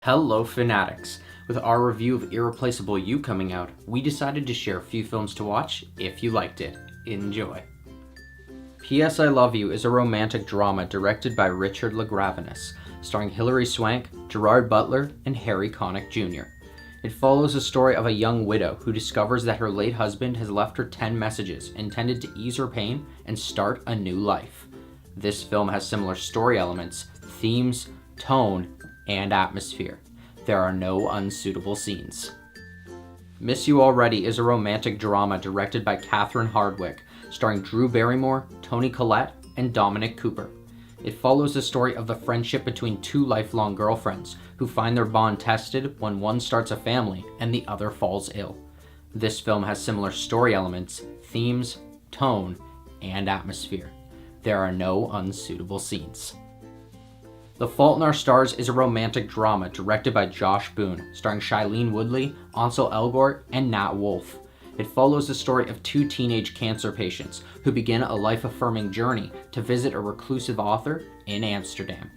Hello Fanatics! With our review of Irreplaceable You coming out, we decided to share a few films to watch if you liked it. Enjoy! P.S. I Love You is a romantic drama directed by Richard LaGraveness, starring Hilary Swank, Gerard Butler, and Harry Connick Jr. It follows the story of a young widow who discovers that her late husband has left her 10 messages intended to ease her pain and start a new life. This film has similar story elements, themes, tone, and atmosphere. There are no unsuitable scenes. Miss You Already is a romantic drama directed by Catherine Hardwicke, starring Drew Barrymore, Toni Collette, and Dominic Cooper. It follows the story of the friendship between two lifelong girlfriends who find their bond tested when one starts a family and the other falls ill. This film has similar story elements, themes, tone, and atmosphere. There are no unsuitable scenes. The Fault in Our Stars is a romantic drama directed by Josh Boone, starring Shailene Woodley, Ansel Elgort, and Nat Wolff. It follows the story of two teenage cancer patients who begin a life-affirming journey to visit a reclusive author in Amsterdam.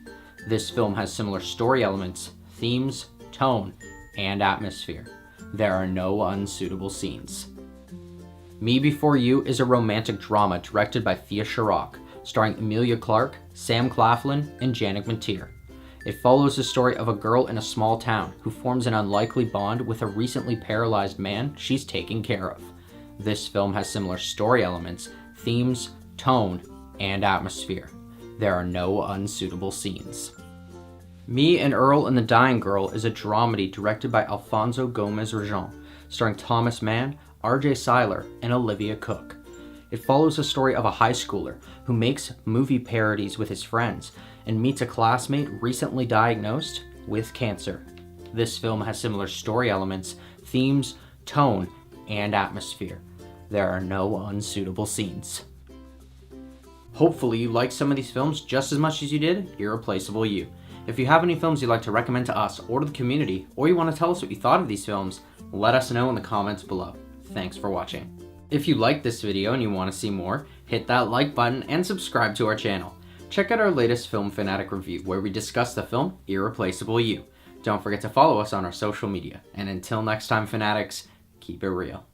This film has similar story elements, themes, tone, and atmosphere. There are no unsuitable scenes. Me Before You is a romantic drama directed by Thea Sharrock, starring Emilia Clarke, Sam Claflin, and Janet Mateer. It follows the story of a girl in a small town who forms an unlikely bond with a recently paralyzed man she's taking care of. This film has similar story elements, themes, tone, and atmosphere. There are no unsuitable scenes. Me and Earl and the Dying Girl is a dramedy directed by Alfonso Gomez-Rejon, starring Thomas Mann, R.J. Seiler, and Olivia Cook. It follows the story of a high schooler who makes movie parodies with his friends and meets a classmate recently diagnosed with cancer. This film has similar story elements, themes, tone, and atmosphere. There are no unsuitable scenes. Hopefully you liked some of these films just as much as you did Irreplaceable You. If you have any films you'd like to recommend to us or to the community, or you want to tell us what you thought of these films, let us know in the comments below. Thanks for watching. If you liked this video and you want to see more, hit that like button and subscribe to our channel. Check out our latest Film Fanatic review where we discuss the film Irreplaceable You. Don't forget to follow us on our social media. And until next time, Fanatics, keep it real.